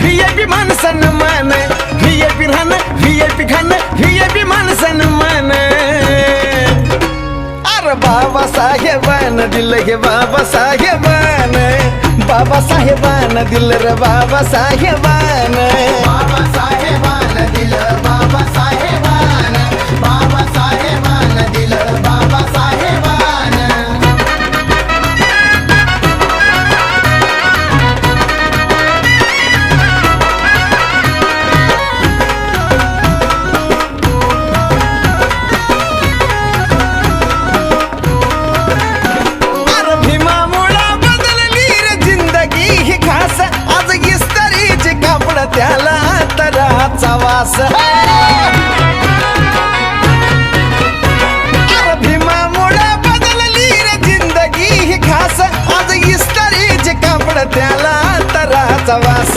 VIP मान सन्मान, VIP राहणं VIP खाणं VIP मान सन्मान. अरे बाबासाहेबान दिलं हे बाबासाहेबान, बाबासाहेबान दिलं रे बाबासाहेबान. बाबासाहेबान दिलं बाबासाहेबान, बाबासाहेबान दिलं बाबासाहेबान. अरे भीमामुळं बदलली रे जिंदगी ही खास, आज इस्त्रीचे कापड त्याला तराचा वास. अरे भीमामुळं बदलली रे जिंदगी ही खास, आज इस्त्रीचे कापड त्याला तराचा वास.